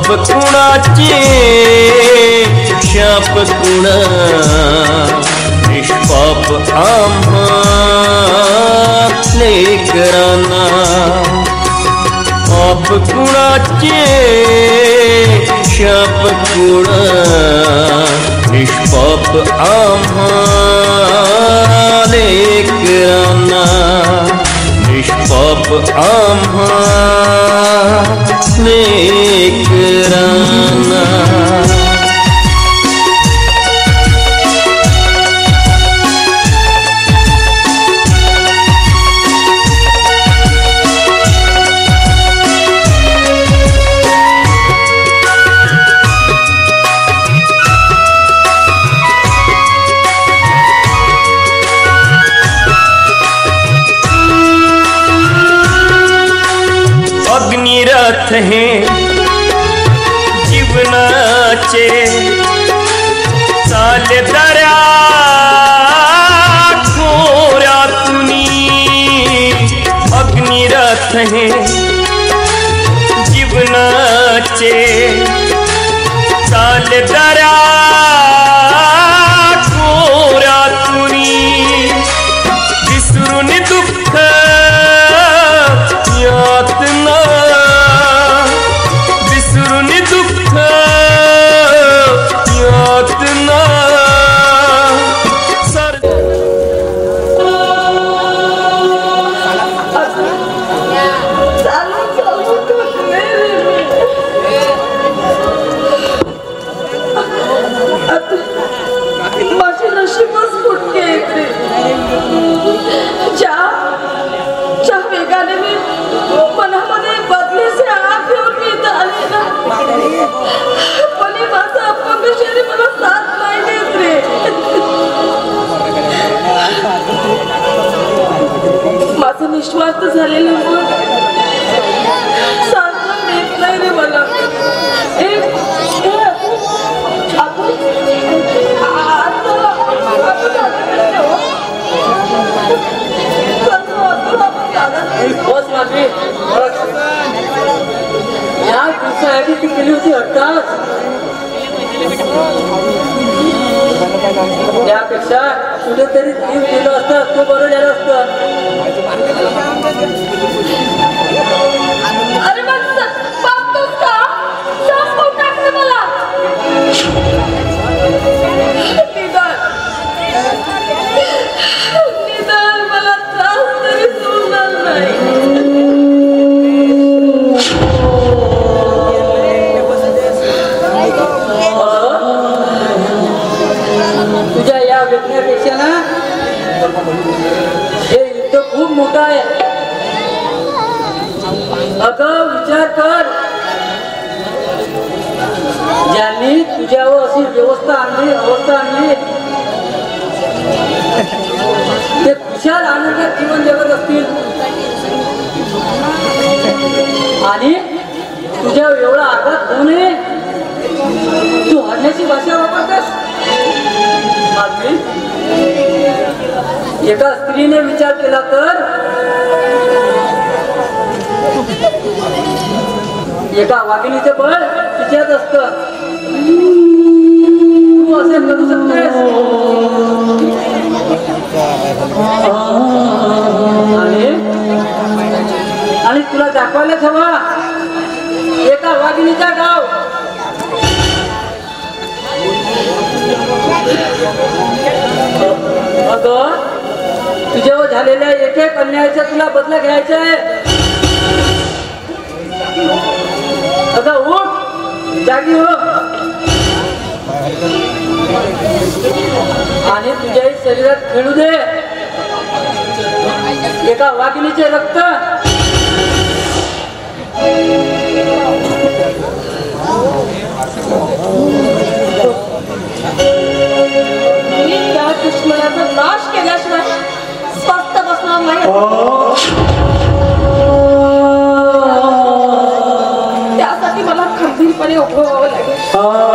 पाप कुणाचे शाप कुणा निष्पाप आम्हा लेकरांना पाप कुणाचे शाप कुणा निष्पाप आम्हा लेकरांना निष्पाप आम्हा लेकरांना अग्निरथ हे जीवनाचे चाले दऱ्या खोऱ्यातुनी अग्निरथ हे जीवनाचे चाले दऱ्या खोऱ्यातुनी विसरून दुःख यातना विसरून दुःख यातना माझी नशीबच फुटके येते ज्या वेगाने मी मनामध्ये बदलीचे आग घेऊन मी इथं आले ना पण माझं अपंग शरीर मला साथ नाही देत रे माझं निस्वार्थ झालेलं मन साथ देत नाही रे मला ती केली होती हट्टाच त्यापेक्षा कुठेतरी जीव केलं असतं तो बरं झालं असतं अरे मला त्रास तरी सोडणार नाही तुझ्या या व्यक्तीपेक्षा ना हे युद्ध खूप मोठं आहे अगं विचार कर ज्यांनी तुझ्यावर अशी अवस्था आणली ते खुशाल आनंदात जीवन जगत असतील आणि तुझ्या एवढा आघात होऊ नये तू हरण्याची भाषा वापरतेस एका स्त्रीने विचार केला तर एका वाघिणीचे बळ तिच्यात असतं तू असे करू शकतेस आणि तुला दाखवायलाच हवा एका वाघिणीचा डाव अगं तुझ्यावर झालेल्या एक एक अन्यायाचा तुला बदला घ्यायचा आहे अगं उठ जागी हो आणि तुझ्या शरीरात खेळू दे एका वाघिणीचे रक्त त्या दुश्मनाचा नाश केल्याशिवाय स्वस्थ बसणार नाही त्यासाठी मला खंबीरपणे उभं व्हावं लागेल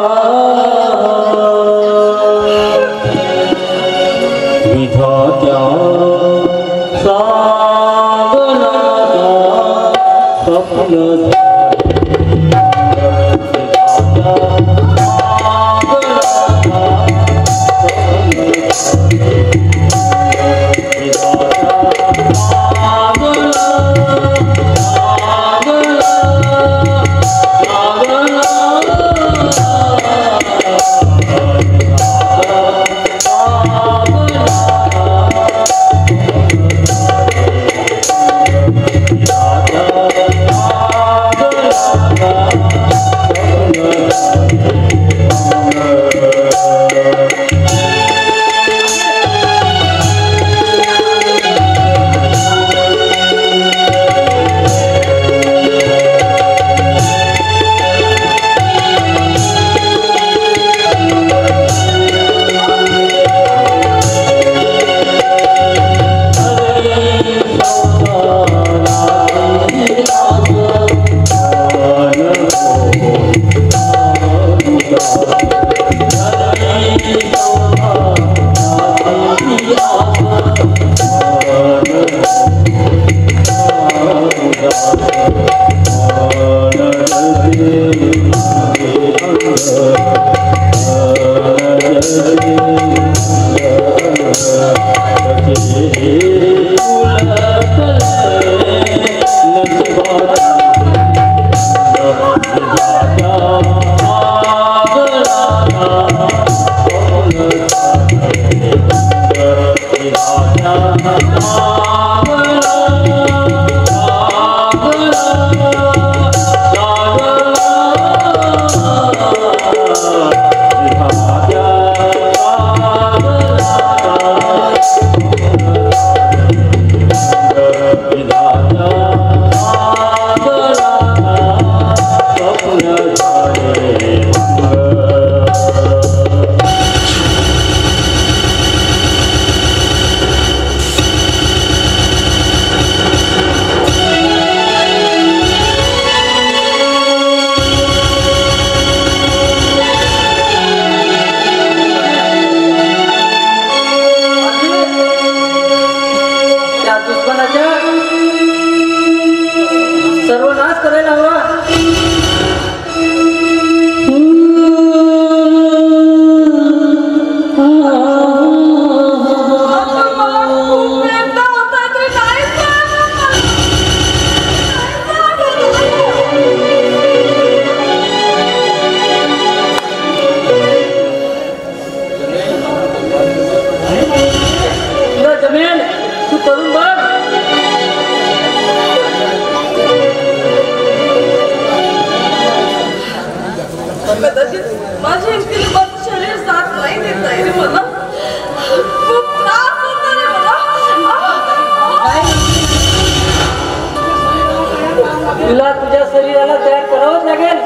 तुला तुझ्या शरीराला तयार करावंच लागेल.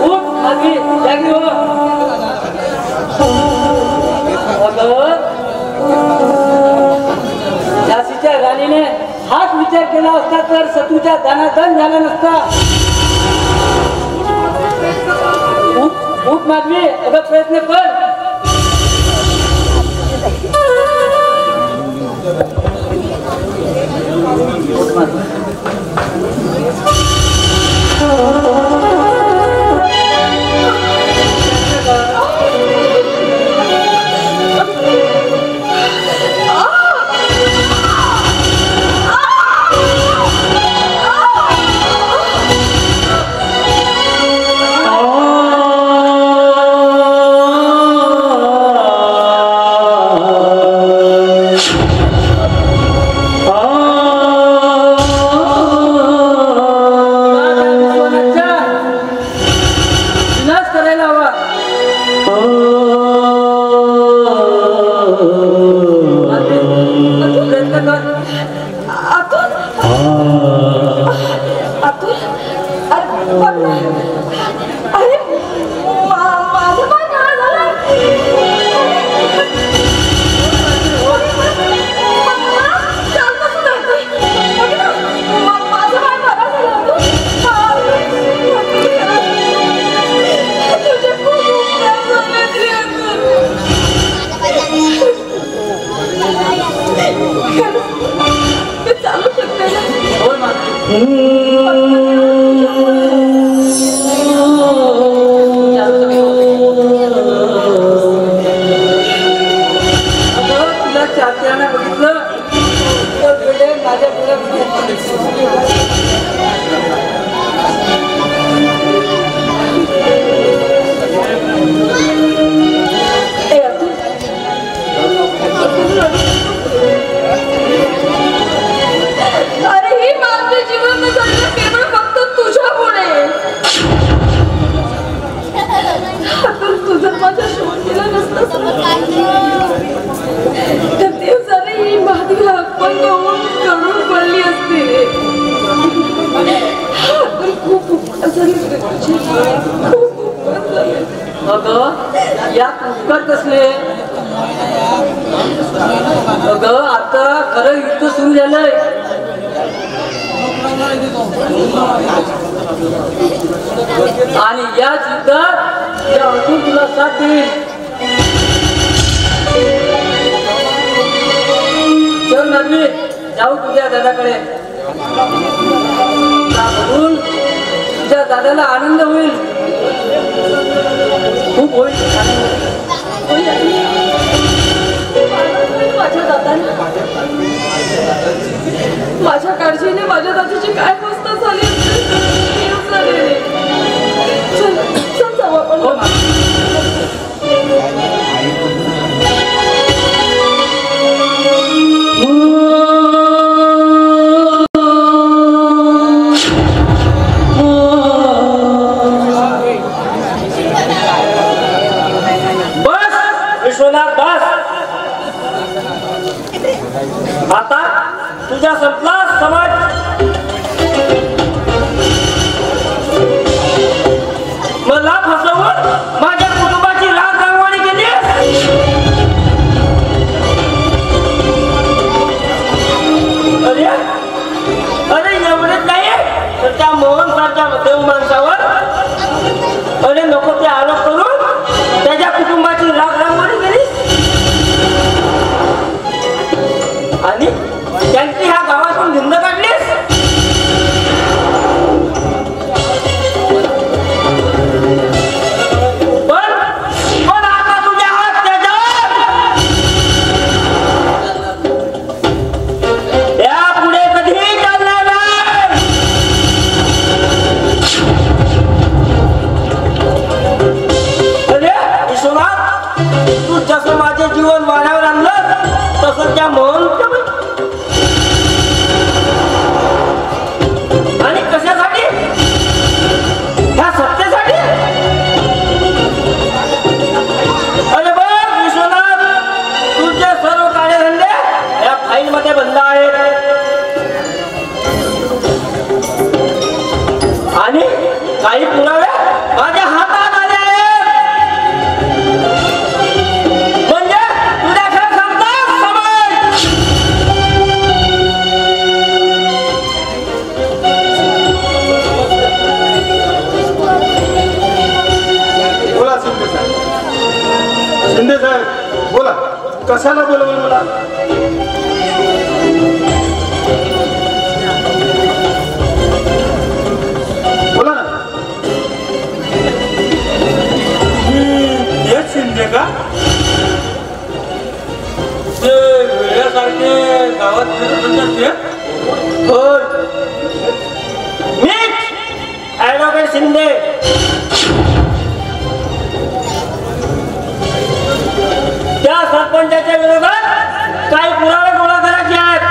उठ आधी जागी हो. झाशीच्या राणीने हाच विचार केला असता तर सतूच्या दानादान झाला नसता. उठ माधवी, अगं प्रयत्न कर. अरे ही माझे जीवन में केवळ फक्त अगं यात उपकार कसले? अगं आता खरं युद्ध सुरू झालंय. आणि या युद्धात अजून तुला साथ देईल. चल मानवी, जाऊ तुझ्या दादाकडे. म्हणून तुझ्या दादाला आनंद होईल, खूप होईल. माझ्या दादाने माझ्या काळजीने माझ्या दादाची काय अवस्था झाली. चल चल जाऊ आपण. आता तुझ्या संपला समाज. मला फसवून माझ्या कुटुंबाची राग रांगोळी केली. अरे अरे एवढेच नाही तर त्या मोहन सारख्या देव माणसावर अरे नको ते आरोप करून त्याच्या कुटुंबाची राग रांगोळी केली. आणि त्यांची ह्या गावातून भिंद काढलीस. पण आता तुझ्या हात त्याच्यावर यापुढे कधीही चालणार नाही. अरे विश्वनाथ, तू जसं माझे जीवन वाढावर आणलं तसं त्या मोहन आणि कशासाठी? ह्या सत्तेसाठी. अरे बघ विश्वनाथ, तुझे सर्व कार्यधंदे या फाईल मध्ये बंद आहेत. आणि काही पुरावे माझ्या हातात आले आहेत. म्हणजे तुझ्या घर सांगतात समाज. बोला शिंदे साहेब. शिंदे साहेब बोला, कशाला बोलवलं मला? बोला ना. हेच शिंदे का? ते वेळासारखे गावात फिरत होतात ते? हो, मीच ॲडव्होकेट शिंदे. त्या सरपंचाच्या विरोधात काही पुरावे गोळा करायचे आहेत.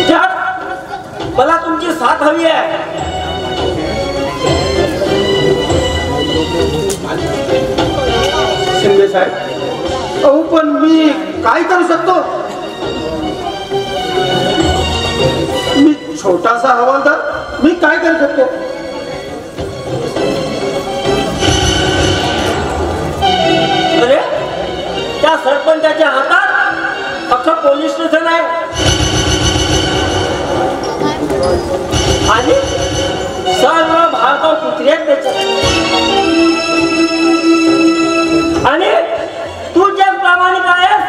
त्यात मला तुमची साथ हवी आहे. शिंदे साहेब, अहो पण मी काय करू शकतो? मी छोटासा हवालदार, मी काय करू शकतो? अरे त्या सरपंचाच्या हातात अख्खं पोलीस स्टेशन आहे. आणि सर्व भारतावर कुत्रे आहेत त्याच्यात. आणि तू जे प्रामाणिक आहेस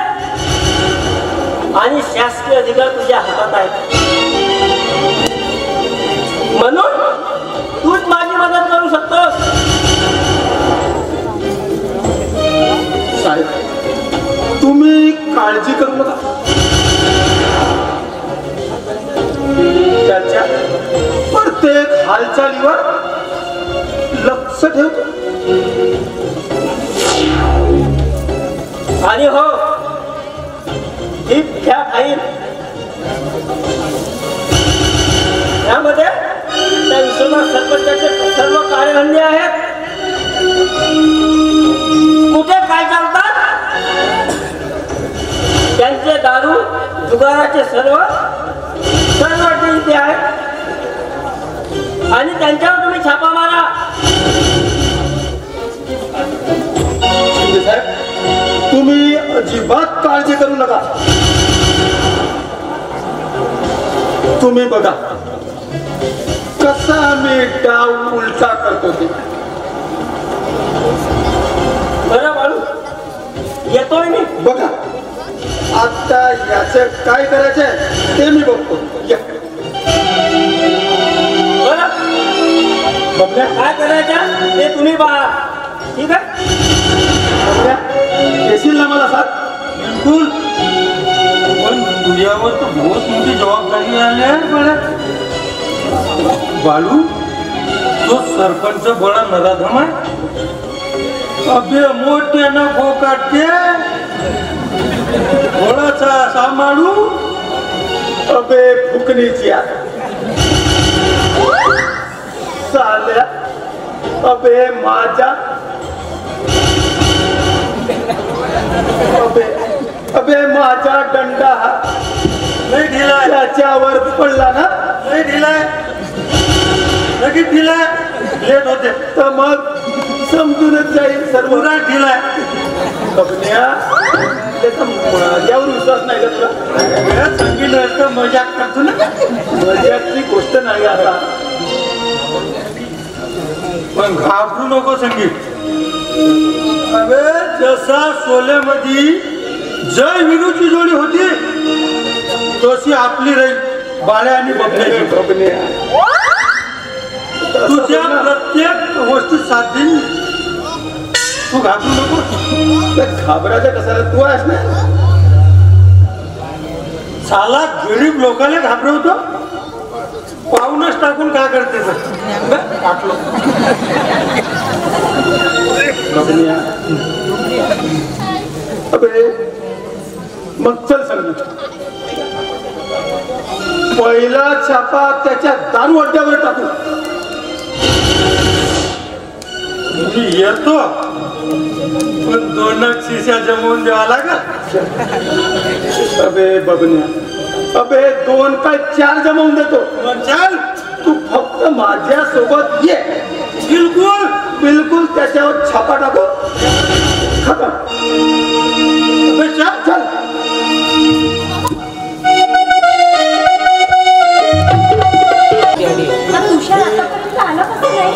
आणि शासकीय अधिकार तुझ्या हातात आहेत. म्हणून तूच माझी मदत करू शकतोस. साहेब, तुम्ही काळजी करू नका. त्याच्या प्रत्येक हालचालीवर लक्ष ठेवतो. आणि हो, ही ह्या फाईल यामध्ये त्या विश्वनाथ सरपंचाचे सर्व कार्यधंदे आहेत. कुठे काय चालतात त्यांचे दारू जुगाराचे सर्व इथे आहेत. आणि त्यांच्यावर तुम्ही छापा मारा. शिंदे साहेब, तुम्ही अजिबात काळजी करू नका. तुम्ही बघा कसा मी डाव उलटा करतो ते. बरं बाळू, येतोय मी. बघा आता याचं काय करायचंय ते मी बघतो. या. बरं बघल्या काय करायचं ते तुम्ही पहा. ठीक आहे. बघल्या येशील ना मला साथ? बिलकुल. पण तुझ्यावर तर बहुत मोठी जबाबदारी आली आहे बळा. बाळू, तो सरपंच बळा नराधम आहे. अबे मोठ्यानं भो काढते बळाचा सांभाळू. अबे फुकणीची आहे. साल्या अबे माझ्या अबे माझा दंडा नाही ढिलाय, त्याच्यावर पडला ना, नाही ढिलाय, लगेच ढिलाय. लेट होते तर मग समजूनच जाईल सर्व. पुरा ढिलाय. बघण्या त्याचा माझ्यावर विश्वास नाही का तुला? सांगितलं तर मजाक करतो ना. मजाची गोष्ट नाही आता. पण घाबरू नको संगीत. अबे जसा शोलेमध्ये जय विनूची जोडी होती तशी आपली राहील बाळ्या आणि बबण्याची. बघण्या तुझ्या प्रत्येक गोष्टी साथ देईन. तू घाबरू नको. घाबरायचं कसाला तू आहेस ना. साला गरीब लोकांना घाबरवतो. पाहूनच टाकून काय करते अबे मग चल सांग. पहिला छापा त्याच्या दारू अड्ड्यावर टाकू. मी येतो पण 2 शिशा जमवून द्यावा लागेल. अबे बघण्या अबे 2 काय 4 जमवून देतो. मग चल. तू फक्त माझ्या सोबत ये. बिलकुल बिलकुल त्याच्यावर छापा टाकू. खतम. अबे चल. चल. तुषार आतापर्यंत आला कसं नाही?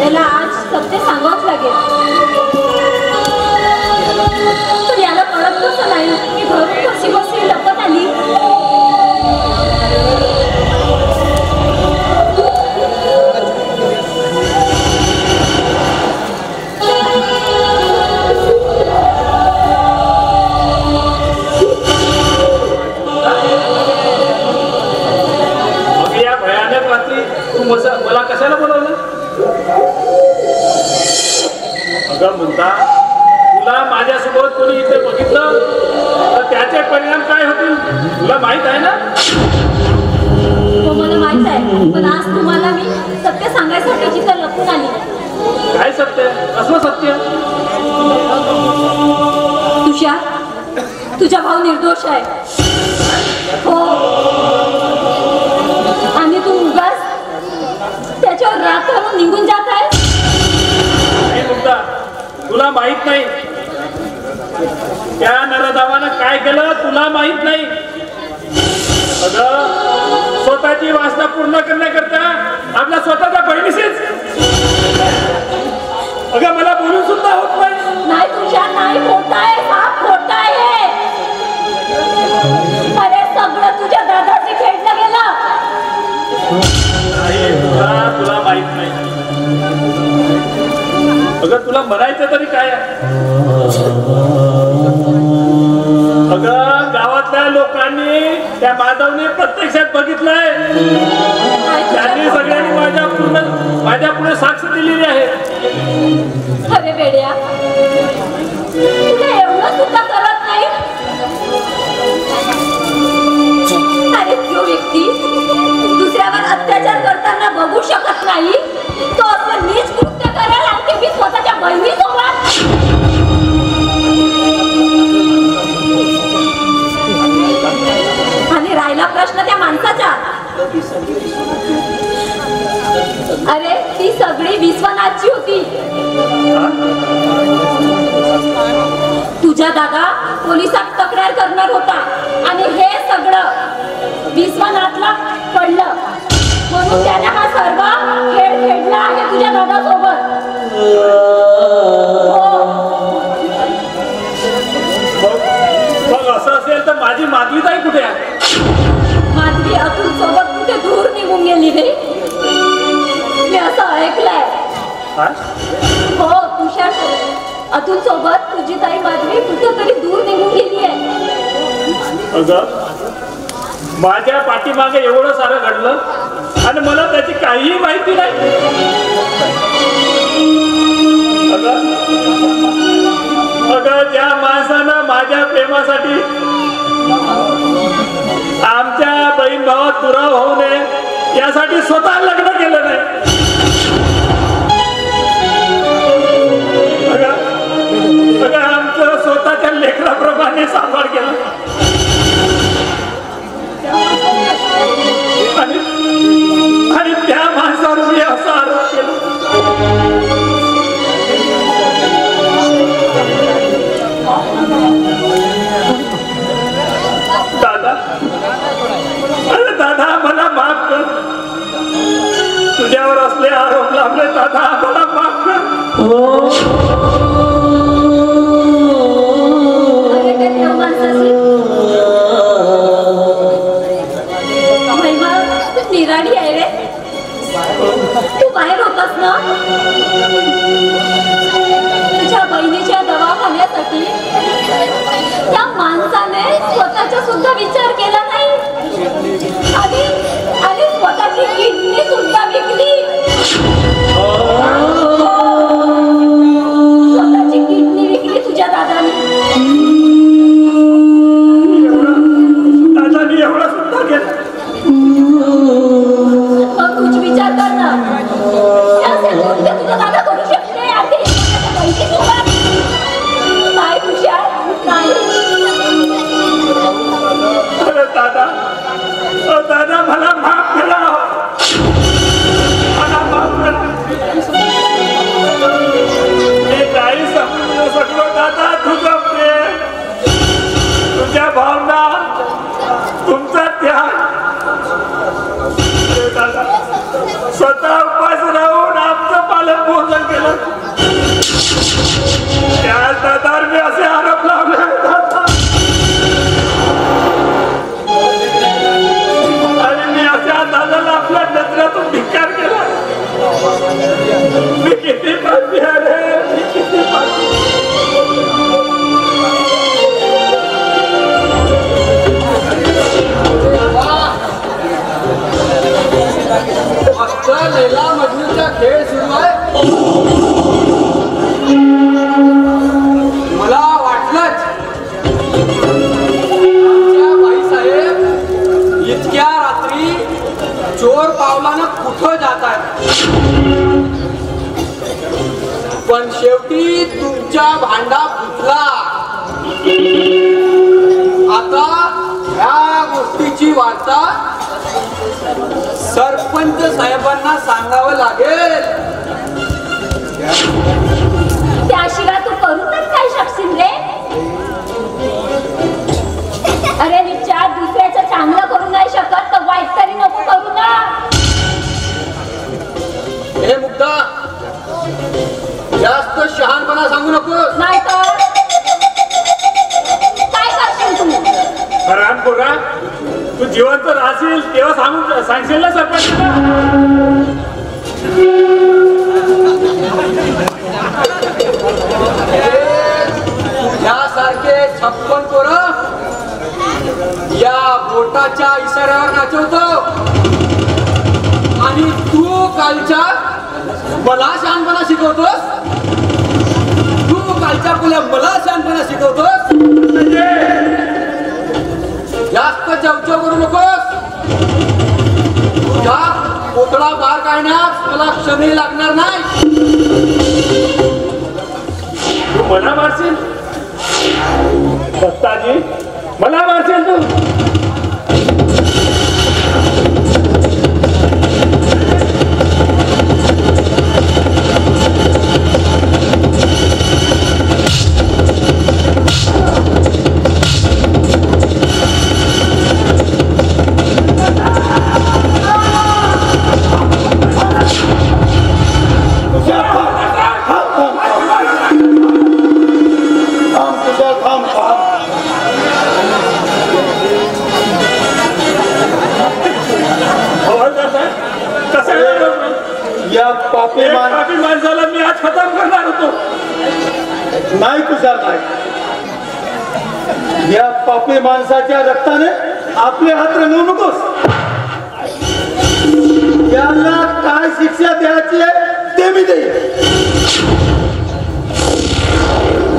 याला आज सत्य सांगावंच लागेल. पण याला कळत कसं नाही की घरून कशी बसली लपत आली. मला कशाला बोलवलं? अगं म्हणता तुला माझ्यासोबत कोणी इथे बघितलं तर त्याचे परिणाम काय होतील तुला माहित आहे ना? हो मला माहित आहे. पण आज तुम्हाला मी सत्य सांगायसाठी जिथं लपून आली. काय सत्य? कसलं सत्य? तुषार तुझा भाऊ निर्दोष आहे. हो आणि तू उगाच त्याच्यावर राग करून निघून जात आहे. मुद्दा तुला माहित नाही. त्या नरदेवानं काय केलं तुला माहित नाही. अगं स्वतःची वासना पूर्ण करण्याकरता आपल्या स्वतःच्या बहिणीशीच अगं मला बोलून सुद्धा होत नाही. नाही तुषार नाही. खोटा आहे हा. खोटा आहे. अरे सगळं तुझ्या दादाचे खेळलं गेलं. तुला माहित नाही. अगं तुला म्हणायचं तरी काय? अगं गावातल्या लोकांनी त्या माधवने प्रत्यक्षात बघितलंय. त्यांनी सगळ्यांनी माझ्या पुढे साक्ष दिलेली आहे. अरे बेड्या तुला एवढं सुद्धा करत नाही. अरे तो व्यक्ती दुसऱ्यावर अत्याचार करताना बघू शकत नाही. तो असं नीच कृत्य करेल आणि मी स्वतःच्या बहिणीसोबत. आणि राहिला प्रश्न त्या माणसाचा अरे ती सगळी विश्वनाथची होती. तुझा दादा पोलिसात तक्रार करणार होता आणि हे सगळं विश्वनाथला पडलं म्हणून त्याने हा सर्व खेळ खेळला आहे तुझ्या दादासोबत. मग असं असेल तर माझी माधवीताई कुठे आहे? माधवी अतुल सोबत कुठे दूर निघून गेली रे. मी असं ऐकलंय. हो तुषार अतुल सोबत तुझी ताई माधवी कुठेतरी दूर निघून गेली आहे. अगं माझ्या पाठीमागे एवढं सारं घडलं आणि मला त्याची काहीही माहिती नाही. अगं ज्या माणसानं माझ्या प्रेमासाठी आमच्या बहीण भावात दुराव होऊ नये यासाठी स्वतः लग्न केलं नाही. अगं आमचं स्वतःच्या लेकराप्रमाणे सांभाळ केला आणि त्या माणसावर मी असा आरोप केला. दादा अरे दादा मला माफ कर. तुझ्यावर असले आरोप लावले दादा मला माफ कर. निराडी आहे रे. तू बाहेर होतास ना तुझ्या बहिणीच्या दवाखान्यासाठी. त्या माणसाने स्वतःचा सुद्धा विचार केला नाही आणि स्वतःची किडनी सुद्धा विकली. स्वतःची किडनी विकली तुझ्या दादाने. दादानी एवढा सुद्धा केला. तुझ विचार कर ना. तुझा दादा करू शकते नाही तुषार नाही. दादा दादा मला माफ करा. मला माफ करा. मी नाही समजू शकलो दादा तुझं प्रेम तुझ्या भावना तुमचा त्याग. दादा स्वतः उपास राहून आमचं पालन पोषण केलं. त्या दादावर मी असे आरोप लावले. आणि मी अशा दादाला आपल्या नजरातून धिक्कार केला. मी किती पापी आहे. मी किती पापी. लैला मजनूचा खेळ सुरू आहे. मला वाटलंच आमच्या बाईसाहेब इतक्या रात्री चोर पावलानं कुठं जात आहेत. पण शेवटी तुमच्या भांडा फुटला. आता ह्या गोष्टीची वार्ता सरपंच साहेबांना सांगावं लागेल. त्याशिवाय तू करू तर काय शकशील रे. अरे विचार दुसऱ्याचं चांगलं करू नाही शकत तर वाईट तरी नको करू ना. हे मुद्दा जास्त शहाणपणा सांगू नको. नाही तर काय करशील तू. रामपुरा तू जिवंत राहशील तेव्हा सांगशील ना सरपंचाला. तुझ्यासारखे 56 पोरं या बोटाच्या इशाऱ्यावर नाचवतो आणि तू कालच्या मला शहाणपणा शिकवतोस. तू कालच्या पुल्या मला शहाणपणा शिकवतोस. जास्त चवचव करू नकोस. तुझा पोतळा बाहेर काढण्यास मला क्षमी लागणार नाही. तू मला मारशील दत्ताजी. मला मारशील तू. या पापी पापी माणसाला मी आज खतम करणार होतो. नाही तुषार नाही. या पापी माणसाच्या रक्ताने आपले हात रंगवू नकोस. याला काय शिक्षा द्यायची आहे ते मी देईन.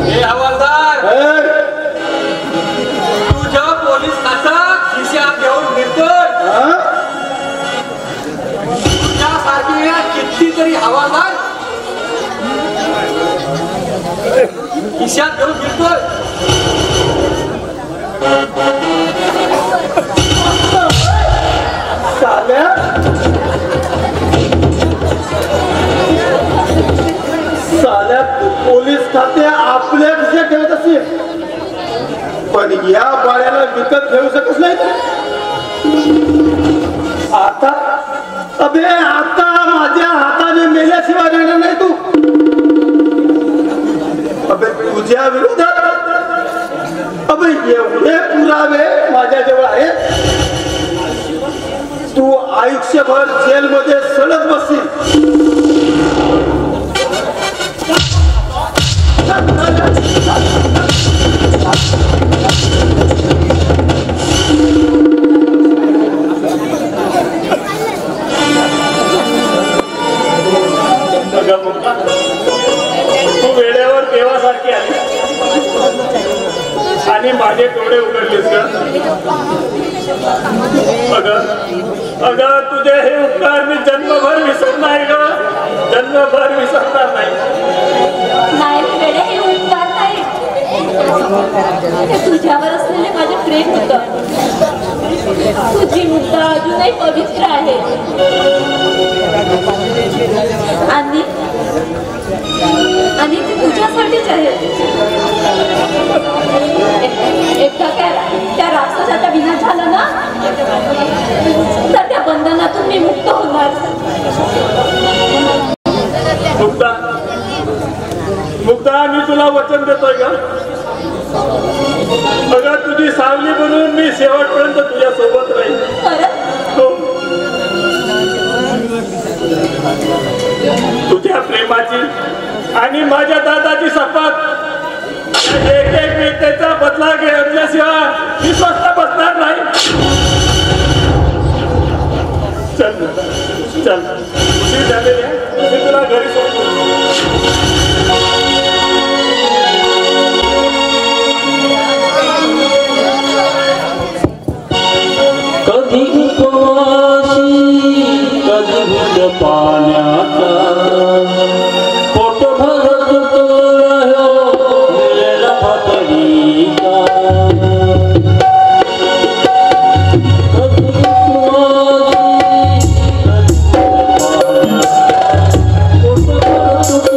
हे हवालदार, तुझ्या पोलीस खात्यात खिशात घेऊन फिरतोय. तुझ्यासारखे कितीतरी हवालदार खिशात घेऊन फिरतोय. साल्या तू पोलीस खाते आपल्या खिशात ठेवत असेल, पण या बाळ्याला विकत घेऊ शकत नाही. आता अबे आता माझ्या हाताने मेल्याशिवाय राहणार नाही तू. अबे तुझ्या विरोधात अबे एवढे पुरावे माझ्याजवळ आहेत. तू आयुष्यभर जेलमध्ये सडत बसशील. तू वेळेवर देवासारखी आली आणि माझे डोळे उघडलेस का? अगं तुझे हे उपकार मी जन्मभर विसरणार ग. जन्मभर विसरणार नाही. नाही वेडे, हे उपकार नाही. हे तुझ्यावर असलेले माझे प्रेम होतं. तुझी मुद्दा अजूनही पवित्र आहे आणि ती तुझ्यासाठीच आहे. एकदा त्या राक्षसाचा विनाश झाला ना, तर त्या बंधनातून मी मुक्त होणार. मुक्ता, मी तुला वचन देतोय का? अगं तुझी सावली बनून मी शेवटपर्यंत तुझ्या सोबत राहील. हो. तुझ्या प्रेमाची आणि माझ्या दादाची शपथ. एक एक मिनिटाचा बदला घेतल्याशिवाय मी स्वस्त बसणार नाही. चल चल, उशीर झालेली आहे, मी तुला घरी सोडतो. कधी उपवासी कधी भूत पाण्याचा पोट भरत तो रह्यो मिळेला भाकरीचा. कधी उपवासी पोट भरत तो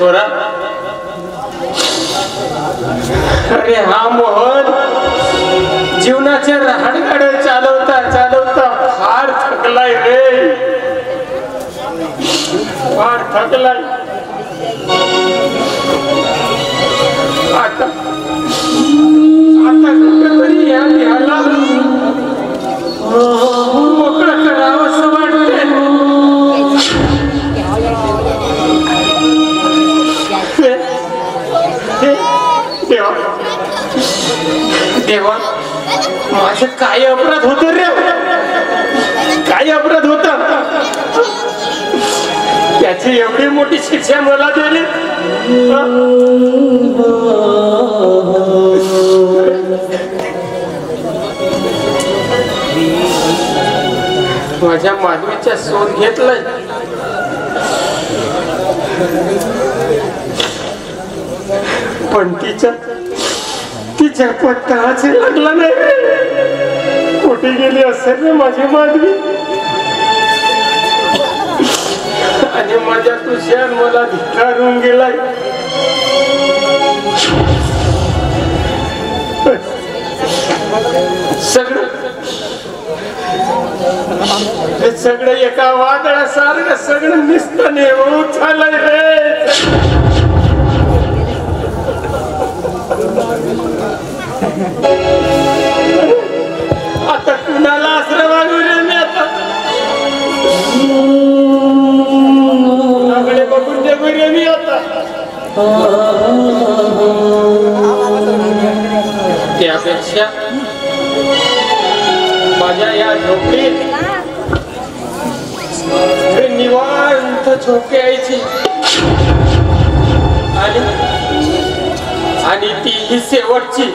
पोरा, अरे हा मोहन जीवनाचे रहाडगाडे चालवता चालवता फार थकलाय रे, फार थकलाय. आता कुठेतरी या देहाला मोकळं करावं असं वाटतंय. देवा देवा, माझे काय अपराध होते रे, काय अपराध होता, त्याची एवढी मोठी शिक्षा मला दिली. माझ्या माधवीच्या शोध घेतलाय, पण तिच्या पत्ताच लागला नाही. कुठे गेली असेल रे माझी माधवी, आणि माझ्या तुझ्या मला धिक्कारून गेलाय. सगळं एका वादळासारखं सगळं निस्ताने झालंय रे. आता कुणाला आश्रय मागू रे मी, आता कुणाकडे बघून देऊ रे मी आता. त्यापेक्षा माझ्या या झोपडीत निवांत झोप यायची, आणि ती ही शेवटची.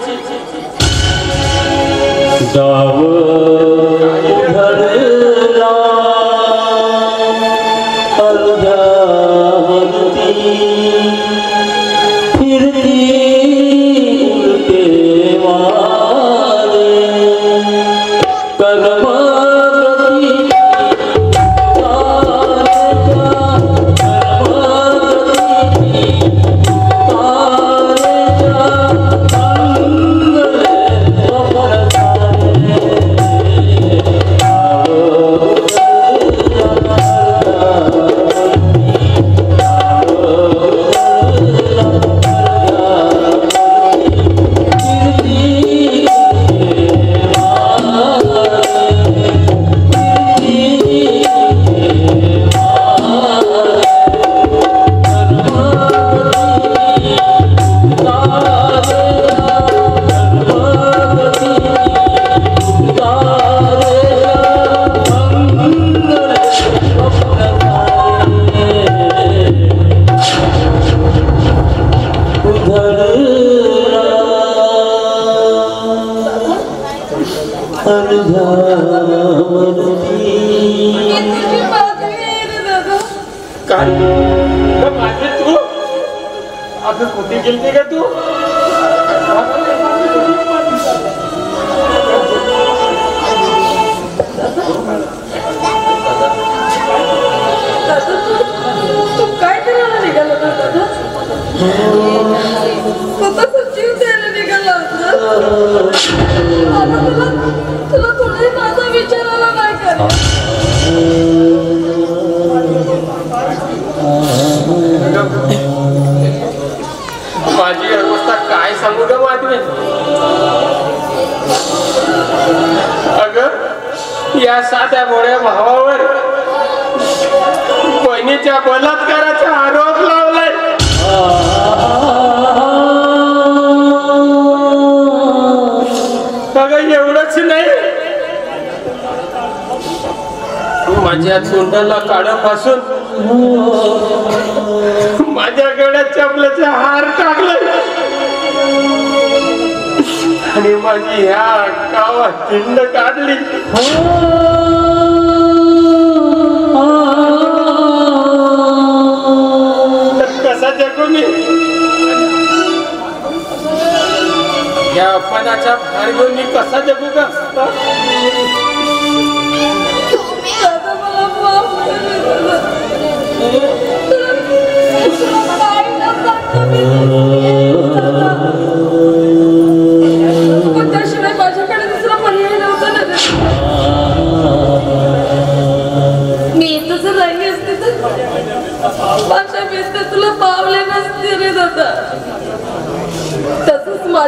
तू अगं कुठे गेलती का तू? तू काय करायला निघाला दादा? स्वतःचा जीव द्यायला निघाला होता. तुला कोणी माझा विचारायला नाही करा. माझी अवस्था काय सांगू ग माधवी? अगं या साध्या मोठ्या भावावर बहिणीच्या बलात्काराचा आरोप लावलाय. अगं एवढंच नाही, माझ्या तोंडाला काढा पासून माझ्या गळ्यात चपलाचे हार टाकले आणि माझी ह्या गावात हिंड काढली. कसा जगू मी? या अपमानाच्या भार घेऊन मी कसा जगू का? आई ना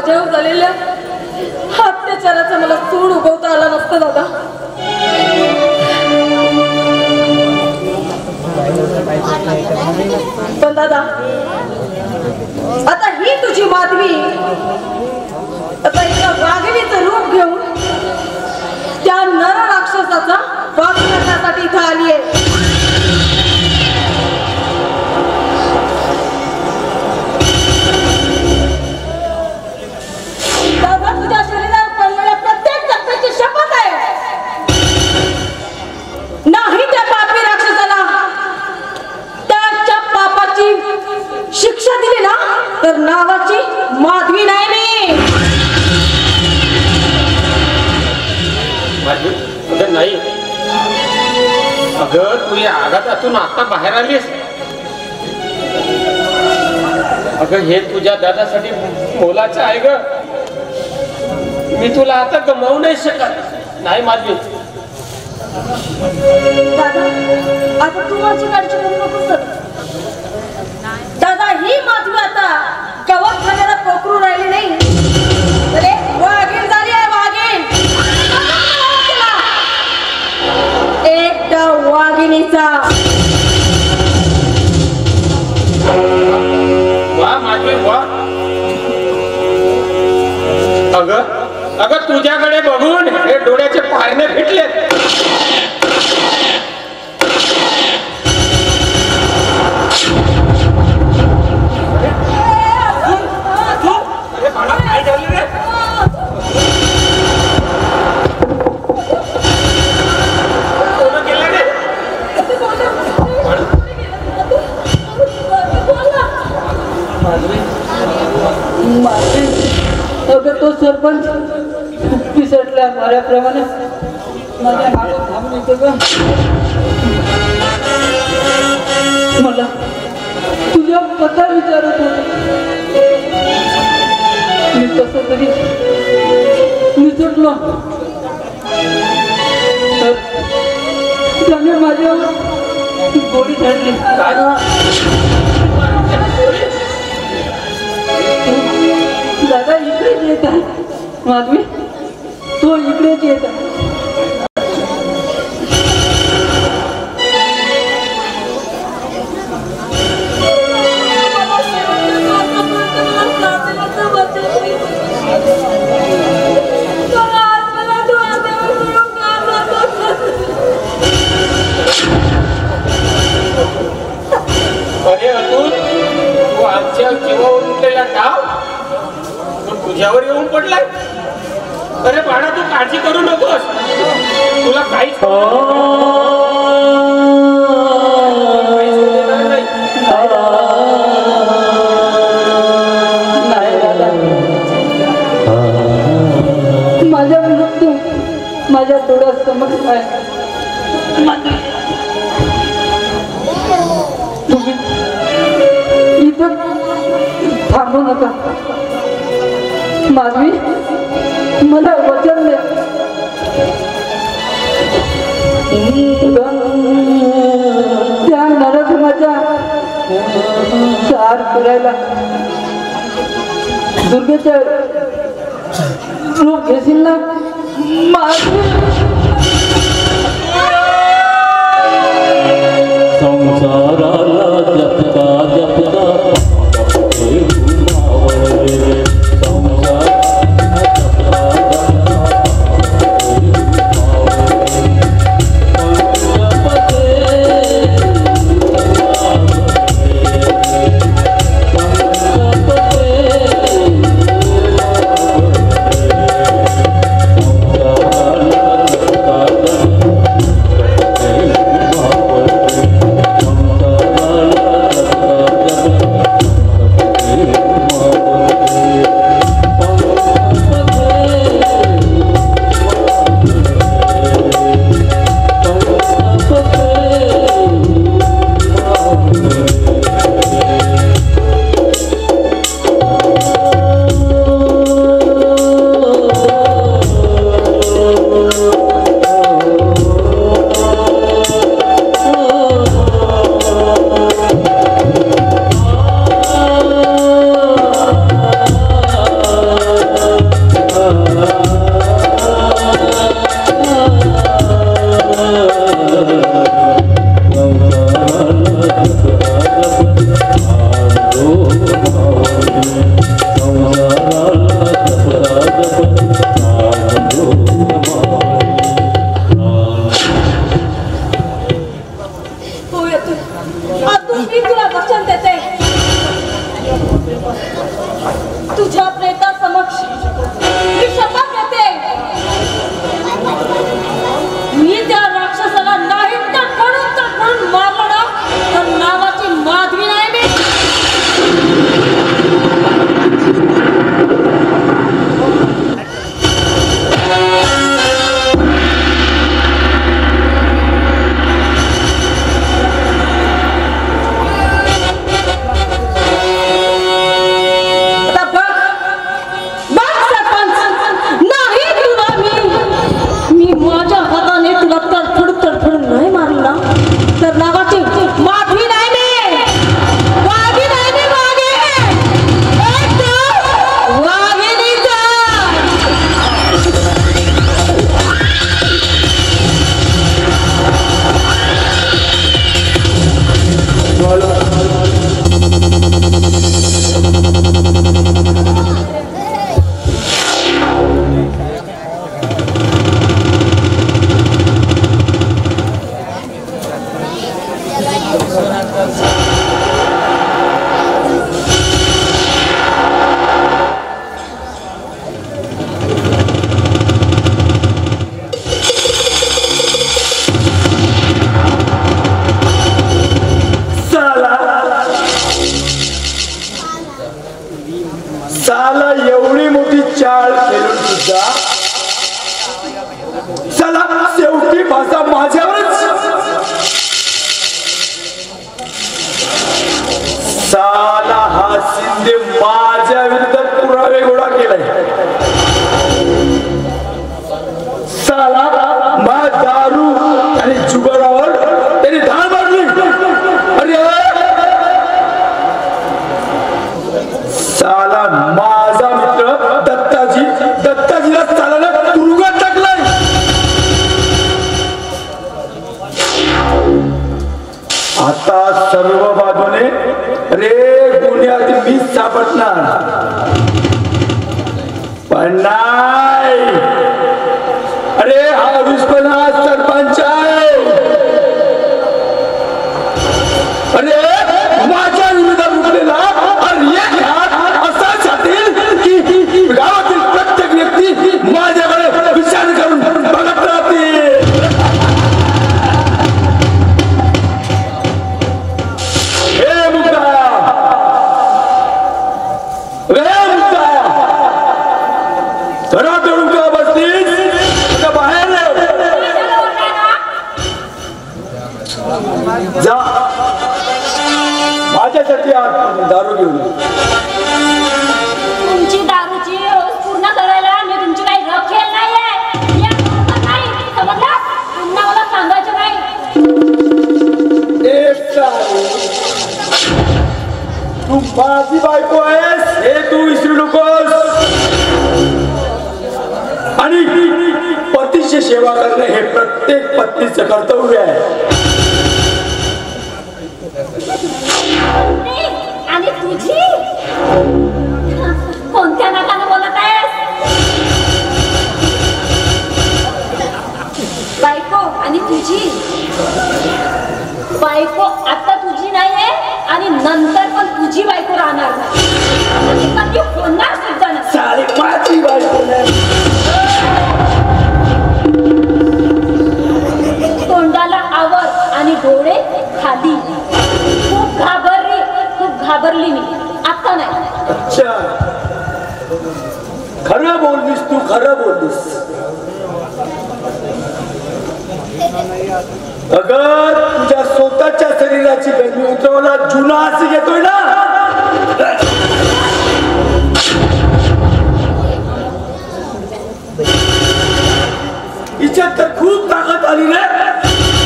माझ्यावर झालेल्या अत्याचाराचा मला सूड उगवता आला नसतं दादा. पण दादा आता ही तुझी माधवी आता एका वाघिणीचं रूप घेऊन त्या नर राक्षसाचा वध करण्यासाठी इथं आली आहे. दादा तुझ्या शरीरावर पडलेल्या प्रत्येक रक्ताची शपथ आहे, नाही त्या पापी राक्षसाला त्याच्या पापाची शिक्षा दिली ना तर नावाची माधवी नाही मी. नाही अगं तू या आघातातून आता बाहेर आलीस. अगं हे तुझ्या दादासाठी मोलाचं आहे ग. मी तुला आता गमावू नाही शकत. नाही माधवी दादा आता तू माझी काळजी करू नकोस. दादा ही माधवी आता कवच खाण्याला पोकरू राहिली नाही, अरे वाघीण झाली आहे. वाघीण एकटा वाघिणीचा. वा माधवी वा. अगं अगं तुझ्याकडे बघून हे डोळ्याचे पारणे फिटले. अगं तो सरपंच पिसटला माऱ्याप्रमाणे माझ्या हातात थांबून येतो ग. मला तुझ्या पता विचारत होत. मी तसं तरी निसटलो तर त्याने माझ्यावर गोळी झाडली. दादा इकडेच येत आहे. माधवी तो इकडेच येत आहे. अरे अतुल तू आमच्या जीवावर उठलेला डाव तुझ्यावर येऊन पडलाय. अरे बाळा तू काळजी करू नकोस. तुला काहीच माझ्या मृत्यू माझ्या डोळ्यात समोर आहे. तुम्ही इथं थांबू नका. माधवी मला वचन द्या. त्या नरधमाच्या सार करायला दुर्गेचं रूप घेशील ना. माधवी संसाराला जपता जपता चला शेवटी भाषा माझ्यावरच. साला हा शिंदे माझ्या विरुद्ध पुरावे गोळा केलाय. साला मा दारू आणि जुगारावर त्यांनी धाड मारली. अरे साला माझा मित्र दत्ताजीला साला तुरुंगात टाकलाय. आता सर्व बाजूने रे गुन्ह्यात मी सापडणार. पण नाही, अरे हा विश्वना सरपंच आहे. अरे माझ्या विरोधात उठलेला आणि एक हात असा छातील की गावातील प्रत्येक व्यक्ती माझ्याकडे विचार करून बघत राहते. हे मुद्दा घरात येऊन का बसलीस का बाहेर जा. माझ्यासाठी दारू घेऊन तुमची दारूची रोज पूर्ण करायला मी तुमची काही रखेल नाहीये. समजला? पुन्हा मला सांगायचं नाही. तू माझी बायको आहेस हे तू विसरू नकोस. आणि पतीची सेवा करणे हे प्रत्येक पत्नीचं कर्तव्य आहे. आणि तुझी कोणत्या नाकानं बोलत आहेस? बायको आणि तुझी बायको आता तुझी नाहीये आणि नंतर पण तुझी बायको राहणार नाही. कधी होणार सुद्धा सारी माझी बायको नाही. तोंडाला आवर आणि डोळे खाली. खूप घाबरली मी. आता नाही. अच्छा, खरं बोललीस तू, खरं बोललीस. अगर तुझ्या स्वतःच्या शरीराची गरमी उतरवला जुना हसी घेतोय ना, हिच्यात तर खूप ताकद आली रे.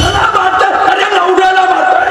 मला मारतोय, अरे नवऱ्याला मारतोय.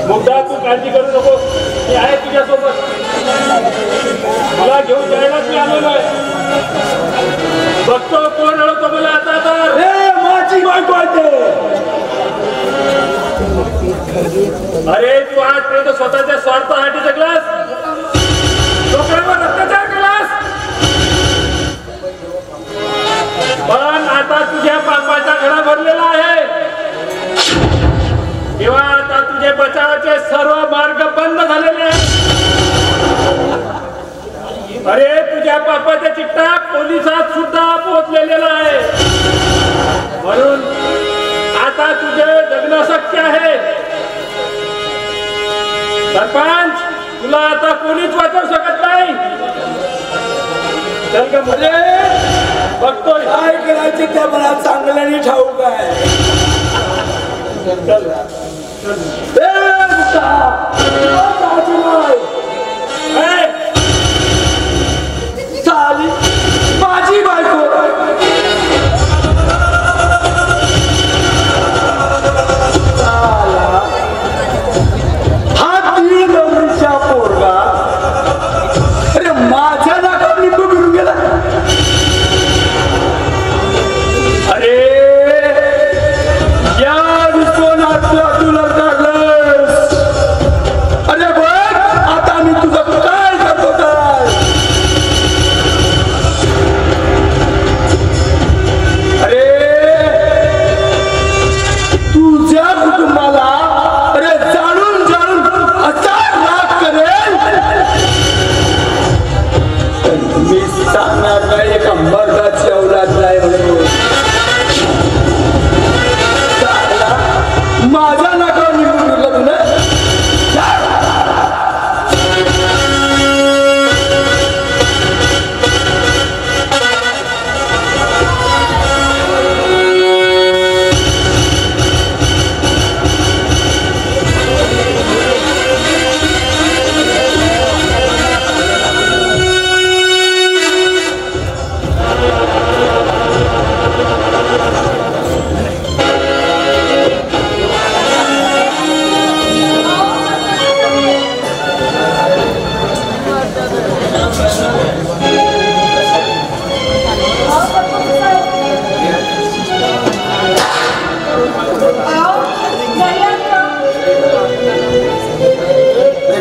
मुद्दा तू काळजी करू नको, मी आहे तुझ्यासोबत. मला घेऊन जायलाच मी आलेलो आहे. बघतो कोण अडवतो मला आता. तर माझी बायको आहे. अरे तू आजपर्यंत स्वतःच्या स्वार्थासाठी जगलास, लोकांवर अत्याचार केलास. चल का अरे बघतोय काय करायचे त्या मला चांगल्याने ठाऊक आहे. चल चाली माझी बायको हा 3 वर्षाचा पोरगा अरे माझ्या नाकात निंबू गिरून गेला. अरे या विश्वनाथला तुला काढलंस. अरे बघ आता मी तुझं काय करतो काय. अरे तुझ्या कुटुंबाला अरे जाणून जाणून असा राग करेल मी सांगणार नाही. एका मर्दाची औलाद नाही म्हणून माझ्या नाकावर निघून गेलं तुला.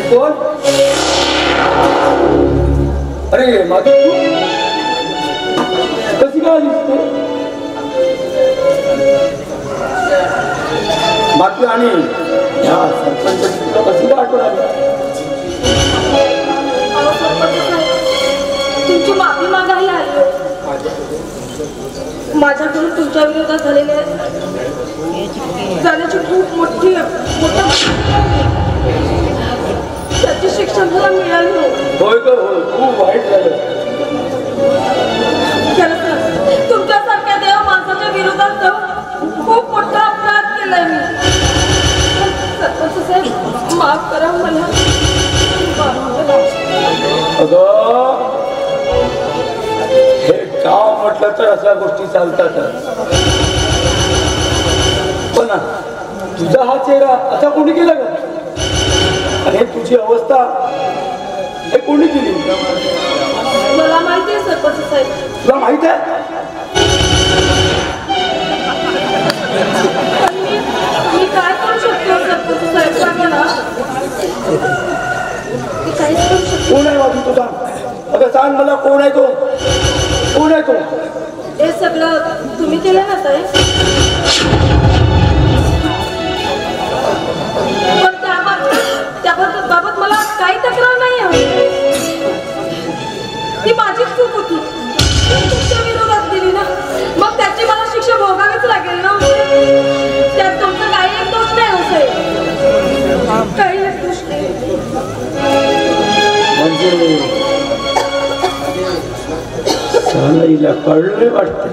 कोण? अरे माझी कशी काय आलीस तू? बाकी आणि ह्या सरपंचाची तुला कशी काय आठवण आली? तुमची माफी मागायला आली. माझ्याकडून तुमच्या विरोधात जाण्याची खूप मोठी त्याची शिक्षा मला मिळाली. होय का होय खूप वाईट झालं. तुमच्यासारख्या देव माणसाच्या विरोधात जाऊन खूप मोठा अपराध केलाय मी. सरपंच साहेब माफ करा मला. अगं हे गाव म्हटलं तर अशा गोष्टी चालतातच. पण तुझा हा चेहरा असा कोणी केला का? आणि तुझी अवस्था हे कोणी केली? मला माहिती आहे सरपंच साहेब. तुला माहित आहे? मी काय करू शकतो सरपंच साहेब सांगा ना. मी काहीच करू शकतो. कोण आहे बाबू तुझा? अगं सांग मला कोण आहे तो? कोण आहे तो? हे सगळं तुम्ही केलं ना साहेब. पण त्याबाबत मला काही तक्रार नाही आहे. ती माझीच चूक होती. तुमच्या विरोधात दिली ना मग त्याची मला शिक्षा भोगावीच लागेल ना. त्यात तुमचं काही एक दोष नाही हो साहेब. काही एक दोष नाही. म्हणजे सालाईला कळले वाटतं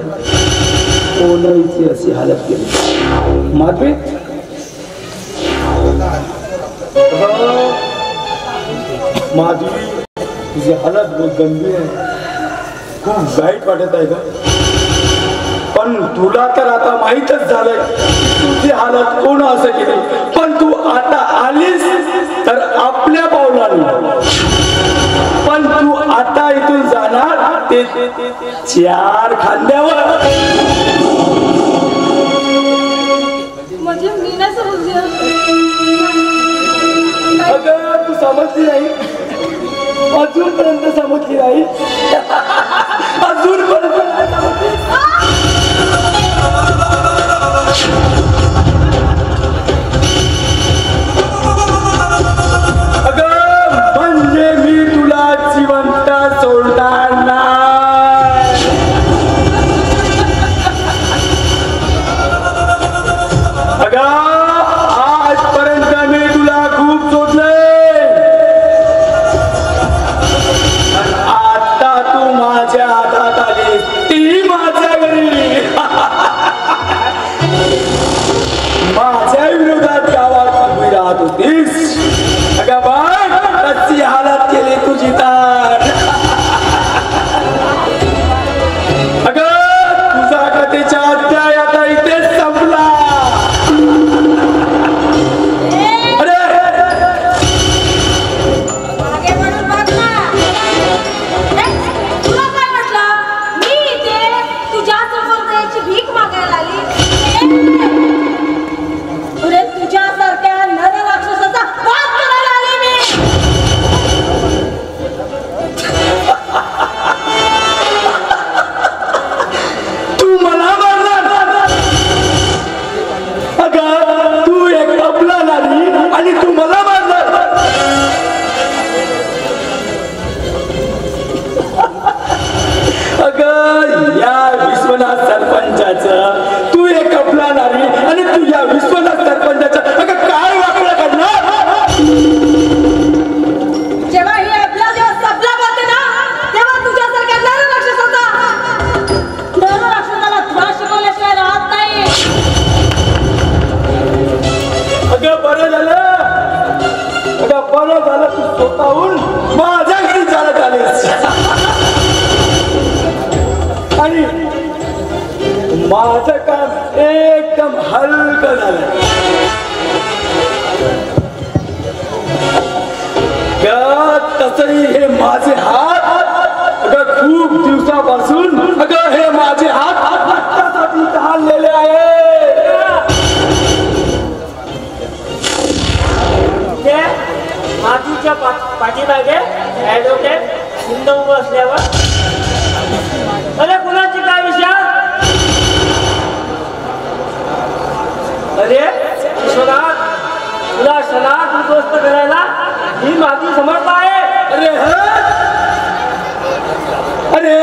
कोणाची अशी हालत केली. माधवी माधवी तुझी हालत बहुत गंभीर आहे. खूप वाईट वाटत आहे का? पण तुला तर आता माहीतच झालंय तुझी हालत कोण असं केली. पण तू आता आलीस तर आपल्या पावलाने. पण तू आता इथून जाणार ते 4 खांद्यावर. म्हणजे मी नाही समजले. अगं तू समजली नाही. अजूनपर्यंत समजली नाही. अजूनपर्यंत नाही समजली. अगं म्हणजे मी तुला जिवंत सोडणार नाही. अगं आजपर्यंत मी तुला खूप शोधलंय. आता तू माझं काम एकदम हलकं झालं. तसंही हे माझे हात अगं खूप दिवसापासून अगं हे माझे हात रक्तासाठी तहानलेले आहे. मातीच्या पाठीमागे ऍडव्होकेट हिंद उभं असल्यावर अरे कुणाची काय विषय? अरे विश्वनाथ, तुला सलाद उद्ध्वस्त करायला ही माती समर्थ आहे. अरे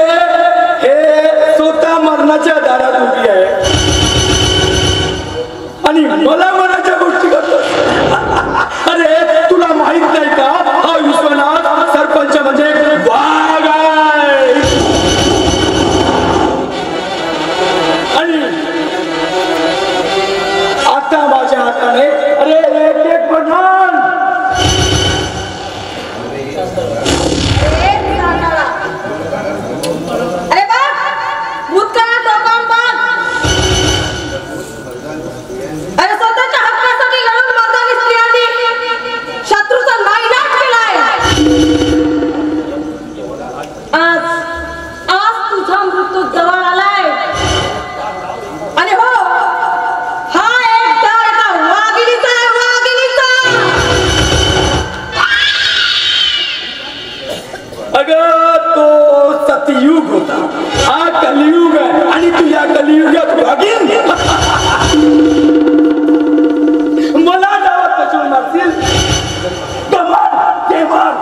हे स्वतः मरणाच्या दारात उभी आहे आणि मला मनाच्या गोष्टी करतो. अरे तुला माहित नाही का हा विश्वनाथ सरपंच म्हणजे वाघ आहे. आणि आता माझ्या हाताने अरे एक एक बनवून अरे बघ भूतकाळात डोकावून बघ. अरे स्वतःच्या हक्कासाठी लढून मातानी स्त्रियांनी शत्रूचा नायनाट केलाय. आज तुझा मृत्यू जवळ आलाय. आणि हो हा एक डाव एका वाघिणीचा आहे, वाघिणीचा. अगं तो सतयुग होता, हा कलियुग आहे आणि तू या कलियुगात वागीन. मला डावात पचवून मारशील ते मार.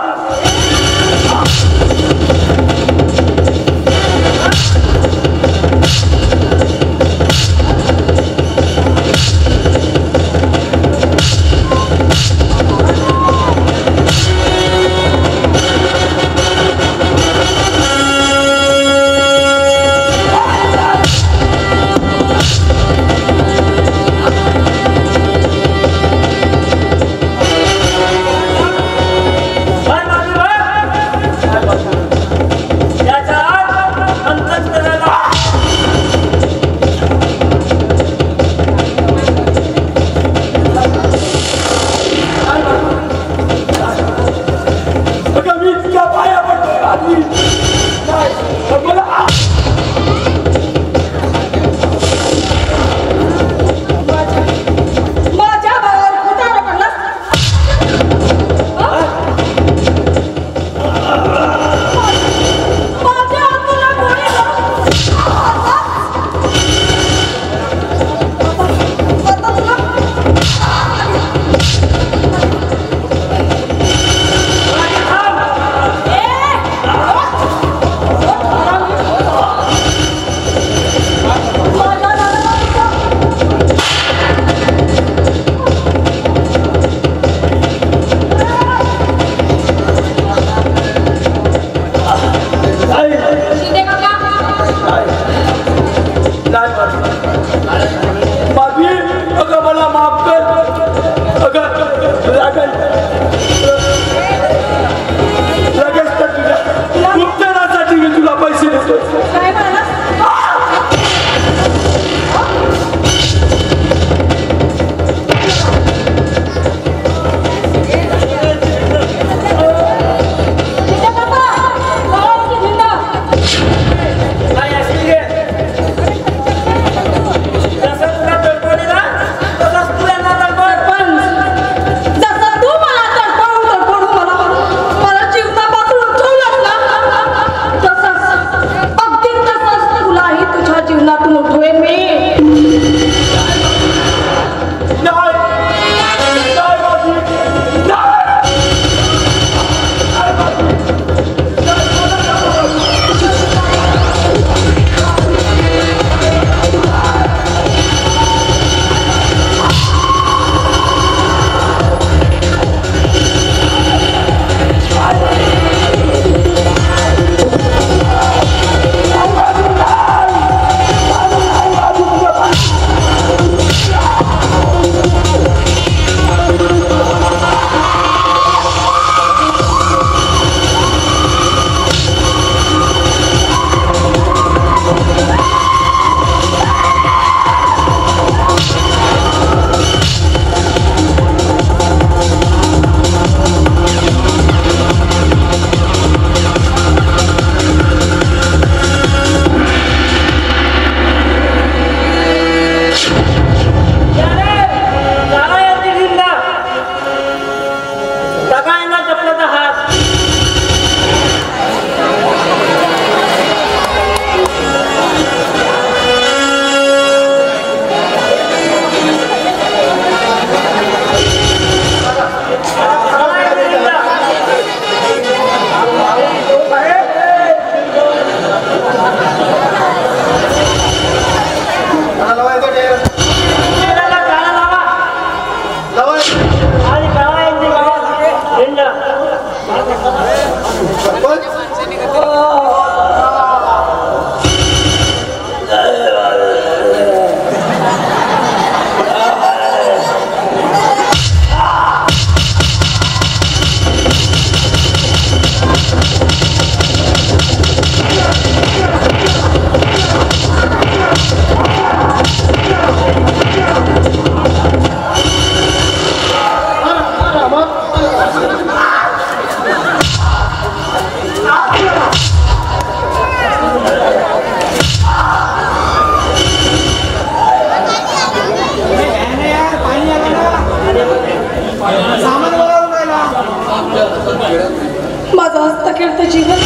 खेळतं जीवन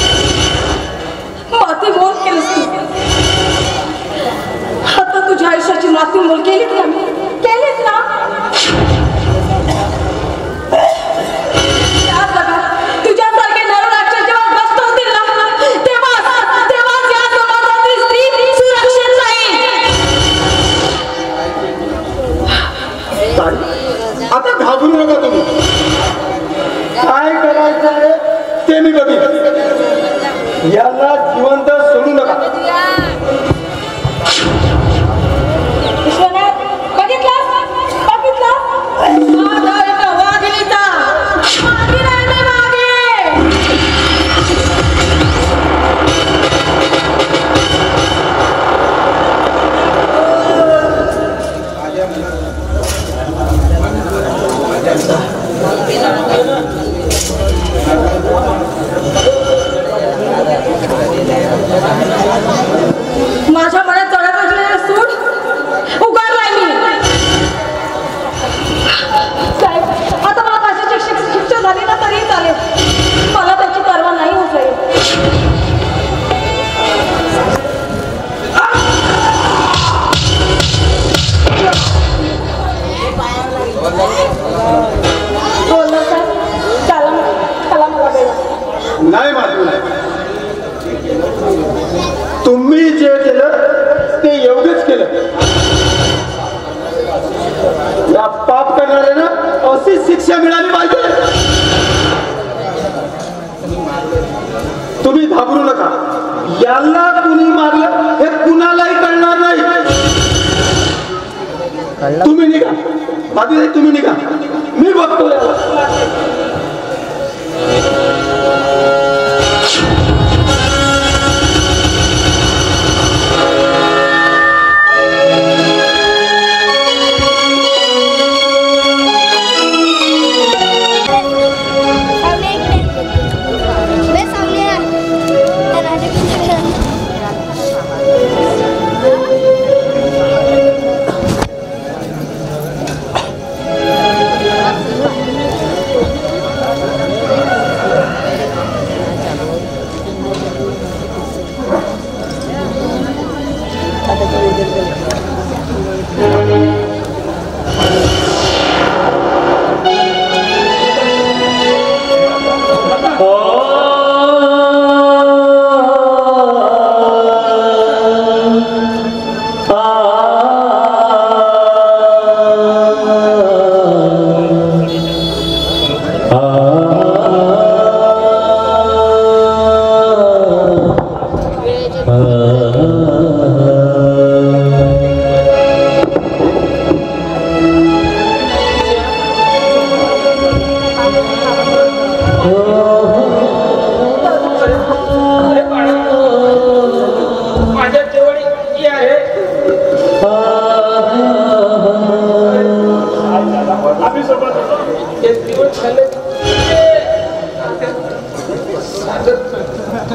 माती मोल केलंस तू. आता तुझ्या आयुष्याची माती मोल केलीच ना मी, केलीच ना. त्या जगात तुझ्यासारखे नरराक्षस जेव्हा गस्त होतील ना, तेव्हा या समाजातली स्त्री सुरक्षित राहील. आता घाबरू नका तुम्ही. काय करायचं ते मी बघीन. याला जिवंत सोडू नका. माझ्या मनात चढत असलेला सूट उगारलाय मी. साहेब, आता मला फाशीची शिक्षा झाली ना तरी चालेल. मला त्याची पर्वा नाही होत साहेब. बोलला साहेब, त्याला मला वेळ नाही माधवी, तुम्ही जे केलं ते एवढंच केलं. या पाप करणाऱ्यांना अशी शिक्षा मिळाली पाहिजे. तुम्ही घाबरू नका. याला कुणी मारलं हे कुणालाही कळणार नाही. तुम्ही निघा माधवी, तुम्ही निघा. मी बघतो याला.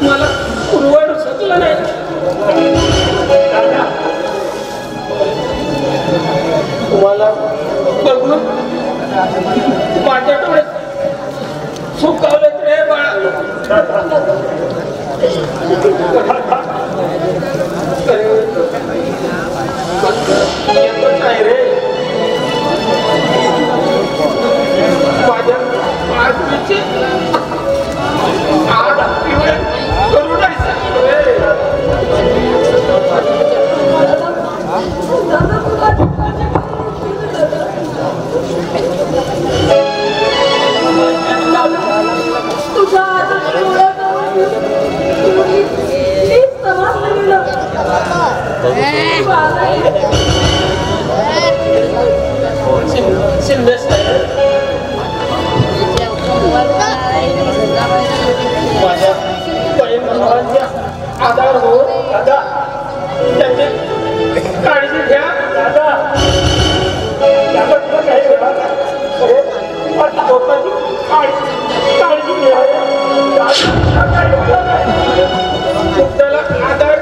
मला उरवाड शकलं नाही. तुम्हाला बघून माझ्या डोळे सुकावलेत रे बाळा. काय रे माझ्या पाचवीची आठ पिवळे करू नाही माझ्या बहीण भावांच्या आधार हो दादा. त्यांची काळजी घ्या दादा. काळजी घ्या. त्याला आधार